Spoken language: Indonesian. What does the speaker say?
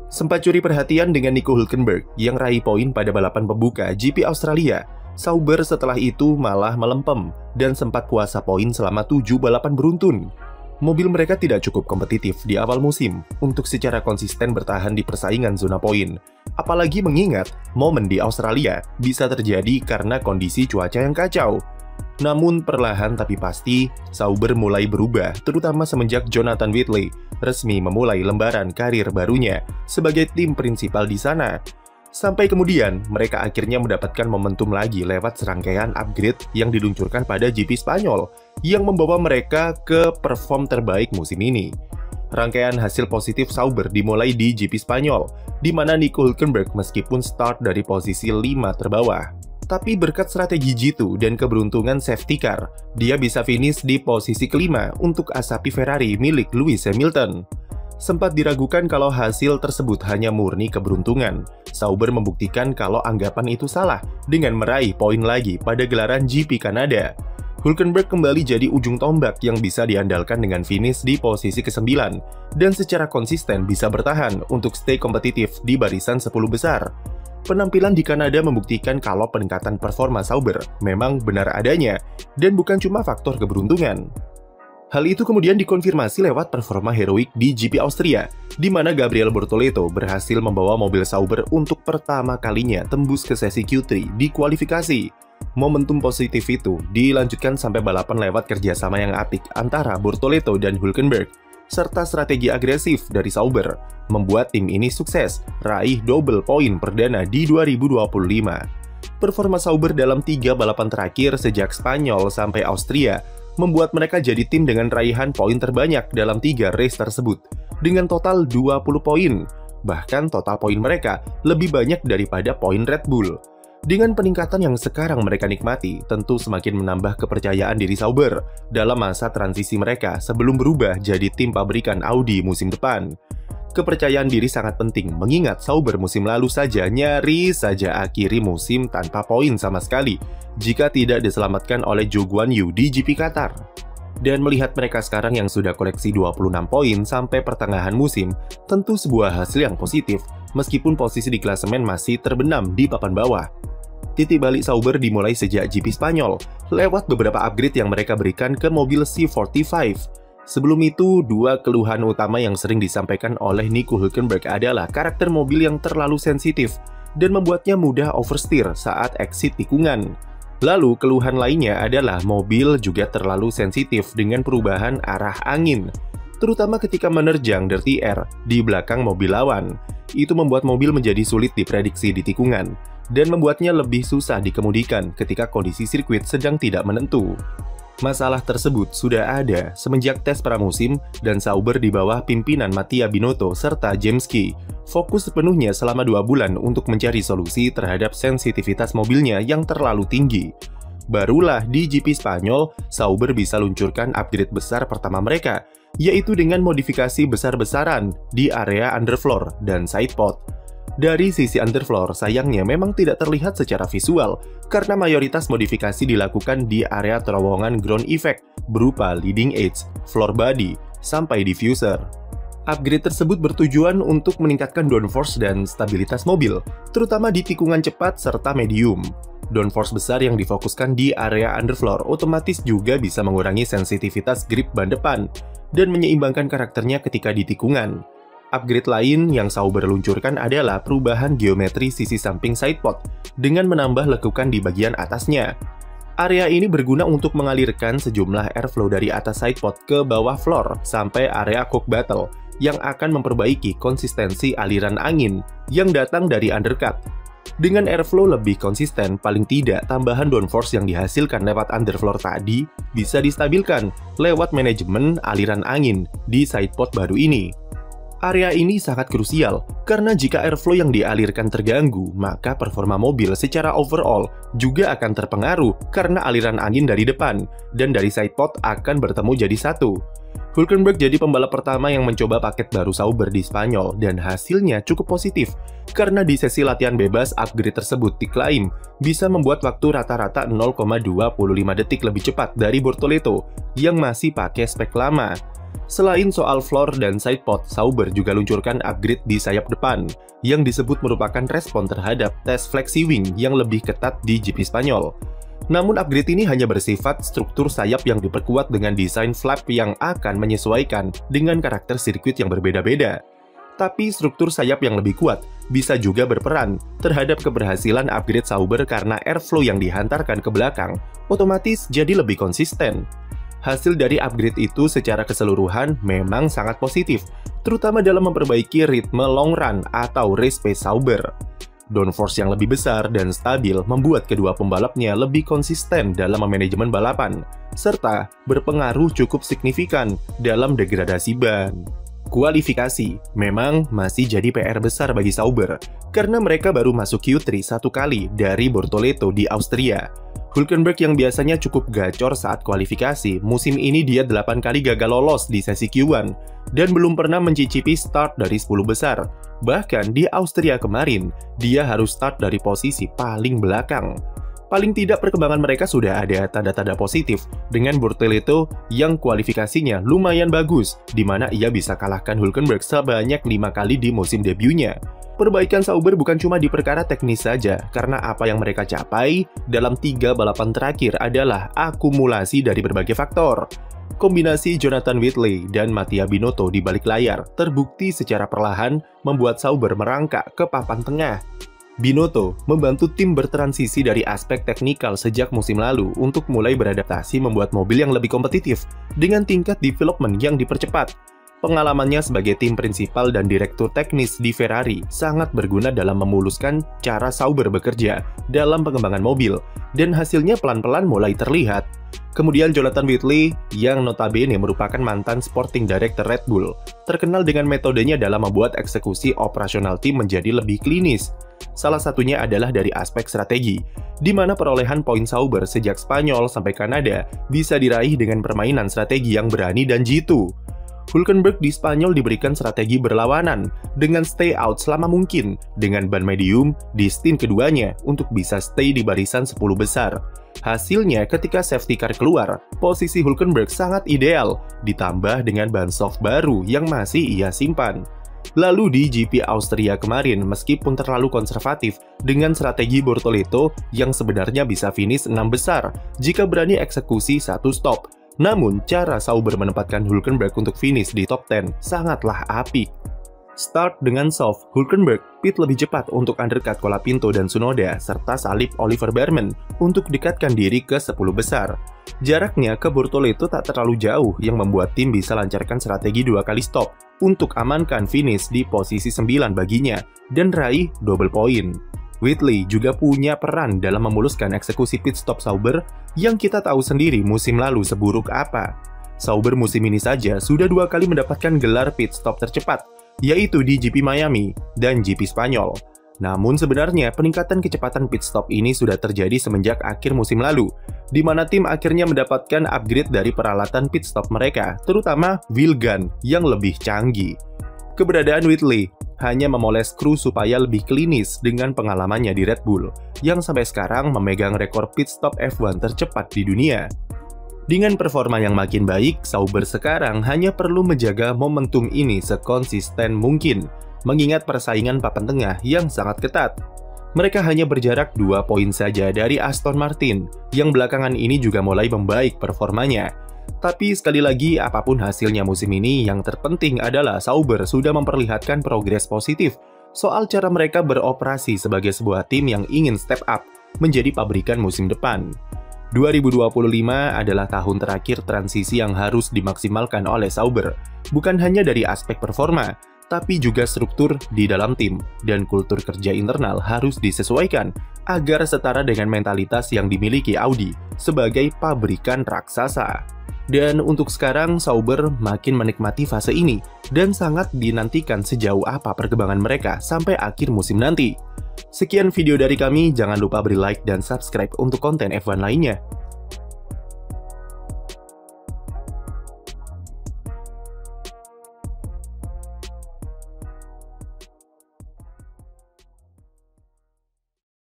Sempat curi perhatian dengan Nico Hülkenberg yang raih poin pada balapan pembuka GP Australia, Sauber setelah itu malah melempem dan sempat puasa poin selama 7 balapan beruntun. Mobil mereka tidak cukup kompetitif di awal musim untuk secara konsisten bertahan di persaingan zona poin. Apalagi mengingat momen di Australia bisa terjadi karena kondisi cuaca yang kacau. Namun perlahan tapi pasti, Sauber mulai berubah, terutama semenjak Jonathan Whitley resmi memulai lembaran karir barunya sebagai tim prinsipal di sana. Sampai kemudian, mereka akhirnya mendapatkan momentum lagi lewat serangkaian upgrade yang diluncurkan pada GP Spanyol, yang membawa mereka ke perform terbaik musim ini. Rangkaian hasil positif Sauber dimulai di GP Spanyol, di mana Nico Hülkenberg meskipun start dari posisi 5 terbawah. Tapi berkat strategi G2 dan keberuntungan safety car, dia bisa finish di posisi kelima untuk asapi Ferrari milik Lewis Hamilton. Sempat diragukan kalau hasil tersebut hanya murni keberuntungan. Sauber membuktikan kalau anggapan itu salah dengan meraih poin lagi pada gelaran GP Kanada. Hülkenberg kembali jadi ujung tombak yang bisa diandalkan dengan finish di posisi ke-9 dan secara konsisten bisa bertahan untuk stay kompetitif di barisan 10 besar. Penampilan di Kanada membuktikan kalau peningkatan performa Sauber memang benar adanya dan bukan cuma faktor keberuntungan. Hal itu kemudian dikonfirmasi lewat performa heroik di GP Austria, di mana Gabriel Bortoleto berhasil membawa mobil Sauber untuk pertama kalinya tembus ke sesi Q3 di kualifikasi. Momentum positif itu dilanjutkan sampai balapan lewat kerjasama yang apik antara Bortoleto dan Hülkenberg, serta strategi agresif dari Sauber, membuat tim ini sukses raih double poin perdana di 2025. Performa Sauber dalam 3 balapan terakhir sejak Spanyol sampai Austria membuat mereka jadi tim dengan raihan poin terbanyak dalam 3 race tersebut, dengan total 20 poin. Bahkan total poin mereka lebih banyak daripada poin Red Bull. Dengan peningkatan yang sekarang mereka nikmati, tentu semakin menambah kepercayaan diri Sauber dalam masa transisi mereka sebelum berubah jadi tim pabrikan Audi musim depan. Kepercayaan diri sangat penting mengingat Sauber musim lalu saja nyaris saja akhiri musim tanpa poin sama sekali jika tidak diselamatkan oleh Zhou Guanyu di GP Qatar. Dan melihat mereka sekarang yang sudah koleksi 26 poin sampai pertengahan musim, tentu sebuah hasil yang positif meskipun posisi di klasemen masih terbenam di papan bawah. Titik balik Sauber dimulai sejak GP Spanyol lewat beberapa upgrade yang mereka berikan ke mobil C45. Sebelum itu, 2 keluhan utama yang sering disampaikan oleh Nico Hülkenberg adalah karakter mobil yang terlalu sensitif dan membuatnya mudah oversteer saat exit tikungan. Lalu, keluhan lainnya adalah mobil juga terlalu sensitif dengan perubahan arah angin, terutama ketika menerjang dirty air di belakang mobil lawan. Itu membuat mobil menjadi sulit diprediksi di tikungan dan membuatnya lebih susah dikemudikan ketika kondisi sirkuit sedang tidak menentu. Masalah tersebut sudah ada semenjak tes pramusim dan Sauber di bawah pimpinan Mattia Binotto serta James Key fokus sepenuhnya selama 2 bulan untuk mencari solusi terhadap sensitivitas mobilnya yang terlalu tinggi. Barulah di GP Spanyol, Sauber bisa luncurkan upgrade besar pertama mereka, yaitu dengan modifikasi besar-besaran di area underfloor dan sidepod. Dari sisi underfloor, sayangnya memang tidak terlihat secara visual karena mayoritas modifikasi dilakukan di area terowongan ground effect berupa leading edge, floor body, sampai diffuser. Upgrade tersebut bertujuan untuk meningkatkan downforce dan stabilitas mobil, terutama di tikungan cepat serta medium. Downforce besar yang difokuskan di area underfloor otomatis juga bisa mengurangi sensitivitas grip ban depan dan menyeimbangkan karakternya ketika di tikungan. Upgrade lain yang Sauber luncurkan adalah perubahan geometri sisi samping sidepod dengan menambah lekukan di bagian atasnya. Area ini berguna untuk mengalirkan sejumlah airflow dari atas sidepod ke bawah floor sampai area cock battle yang akan memperbaiki konsistensi aliran angin yang datang dari undercut. Dengan airflow lebih konsisten, paling tidak tambahan downforce yang dihasilkan lewat underfloor tadi bisa distabilkan lewat manajemen aliran angin di sidepod baru ini. Area ini sangat krusial, karena jika airflow yang dialirkan terganggu, maka performa mobil secara overall juga akan terpengaruh karena aliran angin dari depan dan dari sidepod akan bertemu jadi satu. Hülkenberg jadi pembalap pertama yang mencoba paket baru Sauber di Spanyol dan hasilnya cukup positif, karena di sesi latihan bebas upgrade tersebut diklaim bisa membuat waktu rata-rata 0,25 detik lebih cepat dari Bortoleto yang masih pakai spek lama. Selain soal floor dan sidepod, Sauber juga luncurkan upgrade di sayap depan, yang disebut merupakan respon terhadap tes flexi wing yang lebih ketat di GP Spanyol. Namun upgrade ini hanya bersifat struktur sayap yang diperkuat dengan desain flap yang akan menyesuaikan dengan karakter sirkuit yang berbeda-beda. Tapi struktur sayap yang lebih kuat bisa juga berperan terhadap keberhasilan upgrade Sauber karena airflow yang dihantarkan ke belakang otomatis jadi lebih konsisten. Hasil dari upgrade itu secara keseluruhan memang sangat positif, terutama dalam memperbaiki ritme long run atau race pace Sauber. Downforce yang lebih besar dan stabil membuat kedua pembalapnya lebih konsisten dalam manajemen balapan, serta berpengaruh cukup signifikan dalam degradasi ban. Kualifikasi memang masih jadi PR besar bagi Sauber, karena mereka baru masuk Q3 satu kali dari Bortoleto di Austria. Hülkenberg yang biasanya cukup gacor saat kualifikasi, musim ini dia 8 kali gagal lolos di sesi Q1 dan belum pernah mencicipi start dari 10 besar. Bahkan di Austria kemarin, dia harus start dari posisi paling belakang. Paling tidak perkembangan mereka sudah ada tanda-tanda positif dengan Bortoleto yang kualifikasinya lumayan bagus, di mana ia bisa kalahkan Hülkenberg sebanyak 5 kali di musim debutnya. Perbaikan Sauber bukan cuma di perkara teknis saja, karena apa yang mereka capai dalam 3 balapan terakhir adalah akumulasi dari berbagai faktor. Kombinasi Jonathan Whitley dan Mattia Binotto di balik layar terbukti secara perlahan membuat Sauber merangkak ke papan tengah. Binotto membantu tim bertransisi dari aspek teknikal sejak musim lalu untuk mulai beradaptasi membuat mobil yang lebih kompetitif dengan tingkat development yang dipercepat. Pengalamannya sebagai tim prinsipal dan direktur teknis di Ferrari sangat berguna dalam memuluskan cara Sauber bekerja dalam pengembangan mobil, dan hasilnya pelan-pelan mulai terlihat. Kemudian Jonathan Whitley, yang notabene merupakan mantan sporting director Red Bull, terkenal dengan metodenya dalam membuat eksekusi operasional tim menjadi lebih klinis. Salah satunya adalah dari aspek strategi, di mana perolehan poin Sauber sejak Spanyol sampai Kanada bisa diraih dengan permainan strategi yang berani dan jitu. Hülkenberg di Spanyol diberikan strategi berlawanan dengan stay out selama mungkin dengan ban medium di stint keduanya untuk bisa stay di barisan 10 besar. Hasilnya ketika safety car keluar, posisi Hülkenberg sangat ideal, ditambah dengan ban soft baru yang masih ia simpan. Lalu di GP Austria kemarin, meskipun terlalu konservatif dengan strategi Bortoleto yang sebenarnya bisa finish 6 besar jika berani eksekusi satu stop, namun cara Sauber menempatkan Hülkenberg untuk finish di top 10 sangatlah apik. Start dengan soft, Hülkenberg pit lebih cepat untuk undercut Colapinto dan Tsunoda, serta salib Oliver Bearman untuk dekatkan diri ke 10 besar. Jaraknya ke Bortoleto tak terlalu jauh yang membuat tim bisa lancarkan strategi 2 kali stop untuk amankan finish di posisi 9 baginya dan raih double point. Whitley juga punya peran dalam memuluskan eksekusi pit stop Sauber yang kita tahu sendiri musim lalu seburuk apa. Sauber musim ini saja sudah 2 kali mendapatkan gelar pit stop tercepat, yaitu di GP Miami dan GP Spanyol. Namun sebenarnya peningkatan kecepatan pit stop ini sudah terjadi semenjak akhir musim lalu, di mana tim akhirnya mendapatkan upgrade dari peralatan pit stop mereka, terutama wheel gun yang lebih canggih. Keberadaan Whitley hanya memoles kru supaya lebih klinis dengan pengalamannya di Red Bull, yang sampai sekarang memegang rekor pit stop F1 tercepat di dunia. Dengan performa yang makin baik, Sauber sekarang hanya perlu menjaga momentum ini sekonsisten mungkin, mengingat persaingan papan tengah yang sangat ketat. Mereka hanya berjarak 2 poin saja dari Aston Martin, yang belakangan ini juga mulai membaik performanya. Tapi sekali lagi, apapun hasilnya musim ini, yang terpenting adalah Sauber sudah memperlihatkan progres positif soal cara mereka beroperasi sebagai sebuah tim yang ingin step up menjadi pabrikan musim depan. 2025 adalah tahun terakhir transisi yang harus dimaksimalkan oleh Sauber, bukan hanya dari aspek performa, tapi juga struktur di dalam tim dan kultur kerja internal harus disesuaikan agar setara dengan mentalitas yang dimiliki Audi sebagai pabrikan raksasa. Dan untuk sekarang, Sauber makin menikmati fase ini dan sangat dinantikan sejauh apa perkembangan mereka sampai akhir musim nanti. Sekian video dari kami, jangan lupa beri like dan subscribe untuk konten F1 lainnya.